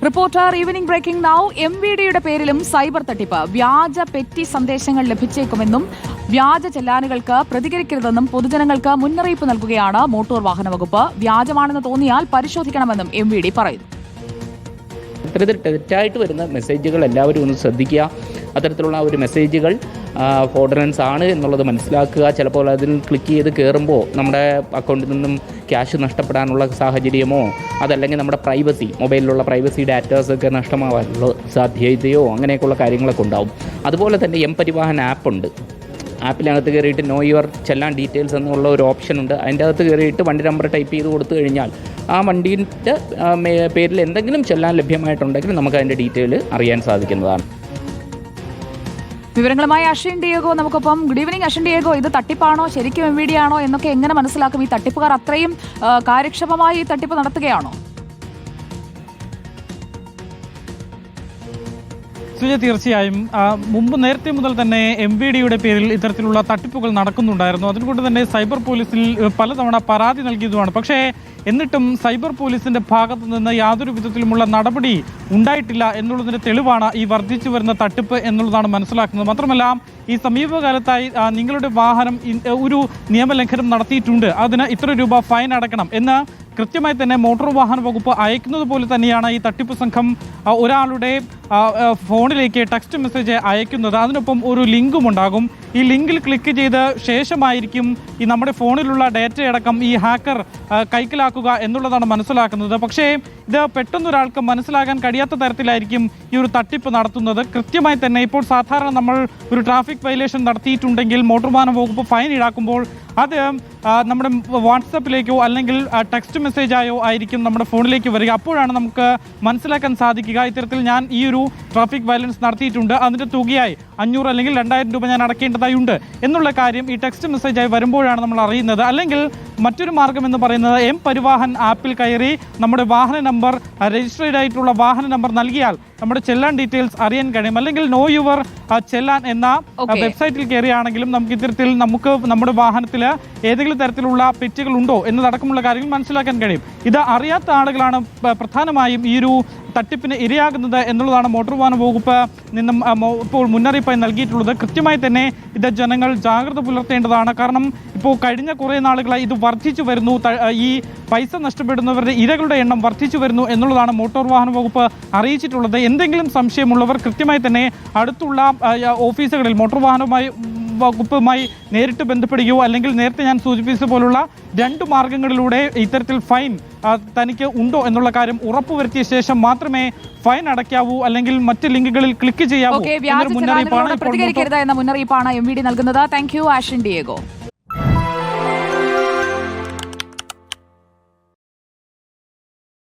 Reporter evening breaking now. MVDയുടെ പേരിലും cyber തട്ടിപ്പ്. വ്യാജ പെറ്റി സന്ദേശങ്ങൾ ലഭിച്ചേക്കുമെന്നും വ്യാജ ചെല്ലാനുകൾക്ക് പ്രതികരിക്കരുതെന്നും പൊതുജനങ്ങൾക്ക് മുന്നറിയിപ്പ് നൽകുകയാണ് മോട്ടോർ വാഹന വകുപ്പ്. വ്യാജമാണെന്ന് തോന്നിയാൽ പരിശോധിക്കണമെന്നും MVD പറയുന്നു. ഇത്തരത്തിൽ തെറ്റായിട്ട് വരുന്ന മെസ്സേജുകൾ എല്ലാവരും ഒന്ന് ശ്രദ്ധിക്കുക. അത്തരത്തിലുള്ള ഒരു മെസ്സേജുകൾ ഫ്രോഡുലൻസ് ആണ് എന്നുള്ളത് മനസ്സിലാക്കുക. ചിലപ്പോൾ അതിൽ ക്ലിക്ക് ചെയ്ത് കയറുമ്പോൾ നമ്മുടെ അക്കൗണ്ടിൽ നിന്നും ക്യാഷ് നഷ്ടപ്പെടാനുള്ള സാഹചര്യമോ അതല്ലെങ്കിൽ നമ്മുടെ പ്രൈവസി, മൊബൈലിലുള്ള പ്രൈവസി ഡാറ്റാസൊക്കെ നഷ്ടമാവാനുള്ള സാധ്യതയോ അങ്ങനെയൊക്കെയുള്ള കാര്യങ്ങളൊക്കെ ഉണ്ടാവും. അതുപോലെ തന്നെ പരിവാഹൻ ആപ്പുണ്ട്. ആപ്പിനകത്ത് കയറിയിട്ട് നോ യുവർ ചെല്ലാൻ ഡീറ്റെയിൽസ് എന്നുള്ള ഒരു ഓപ്ഷൻ ഉണ്ട്. അതിൻ്റെ അകത്ത് കയറിയിട്ട് വണ്ടി നമ്പർ ടൈപ്പ് ചെയ്ത് കൊടുത്തു കഴിഞ്ഞാൽ ആ വണ്ടീൻ്റെ പേരിൽ എന്തെങ്കിലും ചെല്ലാൻ ലഭ്യമായിട്ടുണ്ടെങ്കിൽ നമുക്ക് അതിൻ്റെ ഡീറ്റെയിൽ അറിയാൻ സാധിക്കുന്നതാണ്. വിവരങ്ങളുമായി അശ്വിൻ ഡിയേഗോ നമുക്കൊപ്പം. Good evening Ashwin Diego. ഇത് തട്ടിപ്പാണോ ശരിക്കും MVD ആണോ എന്നൊക്കെ എങ്ങനെ മനസ്സിലാക്കും? ഈ തട്ടിപ്പുകാർ അത്രയും കാര്യക്ഷമമായി ഈ തട്ടിപ്പ് നടത്തുകയാണോ? സുജ, തീർച്ചയായും മുമ്പ് നേരത്തെ മുതൽ തന്നെ MVDയുടെ പേരിൽ ഇത്തരത്തിലുള്ള തട്ടിപ്പുകൾ നടക്കുന്നുണ്ടായിരുന്നു. അതുകൊണ്ട് തന്നെ സൈബർ പോലീസിൽ പലതവണ പരാതി നൽകിയതുമാണ്. പക്ഷേ എന്നിട്ടും സൈബർ പോലീസിന്റെ ഭാഗത്തു നിന്ന് യാതൊരു വിധത്തിലുമുള്ള നടപടി ഉണ്ടായിട്ടില്ല എന്നുള്ളതിന്റെ തെളിവാണ് ഈ വർദ്ധിച്ചു വരുന്ന തട്ടിപ്പ് എന്നുള്ളതാണ് മനസ്സിലാക്കുന്നത്. മാത്രമല്ല, ഈ സമീപകാലത്തായി നിങ്ങളുടെ വാഹനം ഒരു നിയമലംഘനം നടത്തിയിട്ടുണ്ട്, അതിന് ഇത്ര രൂപ ഫൈൻ അടക്കണം എന്ന് കൃത്യമായി തന്നെ മോട്ടോർ വാഹന വകുപ്പ് അയക്കുന്നത് പോലെ തന്നെയാണ് ഈ തട്ടിപ്പ് സംഘം ഒരാളുടെ ഫോണിലേക്ക് ടെക്സ്റ്റ് മെസ്സേജ് അയക്കുന്നത്. അതിനൊപ്പം ഒരു ലിങ്കും ഉണ്ടാകും. ഈ ലിങ്കിൽ ക്ലിക്ക് ചെയ്ത് ശേഷമായിരിക്കും ഈ നമ്മുടെ ഫോണിലുള്ള ഡേറ്റയടക്കം ഈ ഹാക്കർ കൈക്കലാക്കുക എന്നുള്ളതാണ് മനസ്സിലാക്കുന്നത്. പക്ഷേ ഇത് പെട്ടെന്നൊരാൾക്ക് മനസ്സിലാക്കാൻ കഴിയാത്ത തരത്തിലായിരിക്കും ഈ ഒരു തട്ടിപ്പ് നടത്തുന്നത്. കൃത്യമായി തന്നെ ഇപ്പോൾ സാധാരണ നമ്മൾ ഒരു ട്രാഫിക് വയലേഷൻ നടത്തിയിട്ടുണ്ടെങ്കിൽ മോട്ടോർ വാഹന വകുപ്പ് ഫൈൻ ഈടാക്കുമ്പോൾ അത് നമ്മുടെ വാട്സപ്പിലേക്കോ അല്ലെങ്കിൽ ടെക്സ്റ്റ് മെസ്സേജായോ ആയിരിക്കും നമ്മുടെ ഫോണിലേക്ക് വരിക. അപ്പോഴാണ് നമുക്ക് മനസ്സിലാക്കാൻ സാധിക്കുക ഇത്തരത്തിൽ ഞാൻ ഈ ഒരു ട്രാഫിക് വയലൻസ് നടത്തിയിട്ടുണ്ട്, അതിൻ്റെ തുകയായി 500 അല്ലെങ്കിൽ 2000 രൂപ ഞാൻ അടക്കേണ്ടതായുണ്ട് എന്നുള്ള കാര്യം ഈ ടെക്സ്റ്റ് മെസ്സേജായി വരുമ്പോഴാണ് നമ്മൾ അറിയുന്നത്. അല്ലെങ്കിൽ മറ്റൊരു മാർഗം എന്ന് പറയുന്നത് പരിവാഹൻ ആപ്പിൽ കയറി നമ്മുടെ വാഹന നമ്പർ, രജിസ്റ്റേർഡ് ആയിട്ടുള്ള വാഹന നമ്പർ നൽകിയാൽ നമ്മുടെ ചെല്ലാൻ ഡീറ്റെയിൽസ് അറിയാൻ കഴിയും. അല്ലെങ്കിൽ നോ യുവർ ചെല്ലാൻ എന്ന വെബ്സൈറ്റിൽ കയറിയാണെങ്കിലും നമുക്ക് ഇത്തരത്തിൽ നമ്മുടെ വാഹനത്തിൽ ഏതെങ്കിലും തരത്തിലുള്ള പെറ്റുകൾ ഉണ്ടോ എന്നതടക്കമുള്ള കാര്യങ്ങൾ മനസ്സിലാക്കാൻ കഴിയും. ഇത് അറിയാത്ത ആളുകളാണ് പ്രധാനമായും ഈ ഒരു തട്ടിപ്പിന് ഇരയാകുന്നത് എന്നുള്ളതാണ് മോട്ടോർ വാഹന വകുപ്പ് നിന്നും ഇപ്പോൾ മുന്നറിയിപ്പായി നൽകിയിട്ടുള്ളത്. കൃത്യമായി തന്നെ ഇത് ജനങ്ങൾ ജാഗ്രത പുലർത്തേണ്ടതാണ്. കാരണം ഇപ്പോൾ കഴിഞ്ഞ കുറേ നാളുകളായി ഇത് വർദ്ധിച്ചു വരുന്നു. ഈ പൈസ നഷ്ടപ്പെടുന്നവരുടെ ഇരകളുടെ എണ്ണം വർദ്ധിച്ചു വരുന്നു എന്നുള്ളതാണ് മോട്ടോർ വാഹന വകുപ്പ് അറിയിച്ചിട്ടുള്ളത്. എന്തെങ്കിലും സംശയമുള്ളവർ കൃത്യമായി തന്നെ അടുത്തുള്ള ഓഫീസുകളിൽ മോട്ടോർ വകുപ്പുമായി നേരിട്ട് ബന്ധപ്പെടുകയോ അല്ലെങ്കിൽ നേരത്തെ ഞാൻ സൂചിപ്പിച്ച പോലുള്ള 2 മാർഗങ്ങളിലൂടെ ഇത്തരത്തിൽ ഫൈൻ തനിക്ക് ഉണ്ടോ എന്നുള്ള കാര്യം ഉറപ്പുവരുത്തിയ ശേഷം മാത്രമേ ഫൈൻ അടയ്ക്കാവൂ അല്ലെങ്കിൽ മറ്റ് ലിങ്കുകളിൽ ക്ലിക്ക് ചെയ്യാവൂ എന്ന മുന്നറിയിപ്പാണ് പ്രതികരിക്കരുത് എന്ന മുന്നറിയിപ്പാണ് MVD നൽകുന്നത്. Thank you Ashin Diego.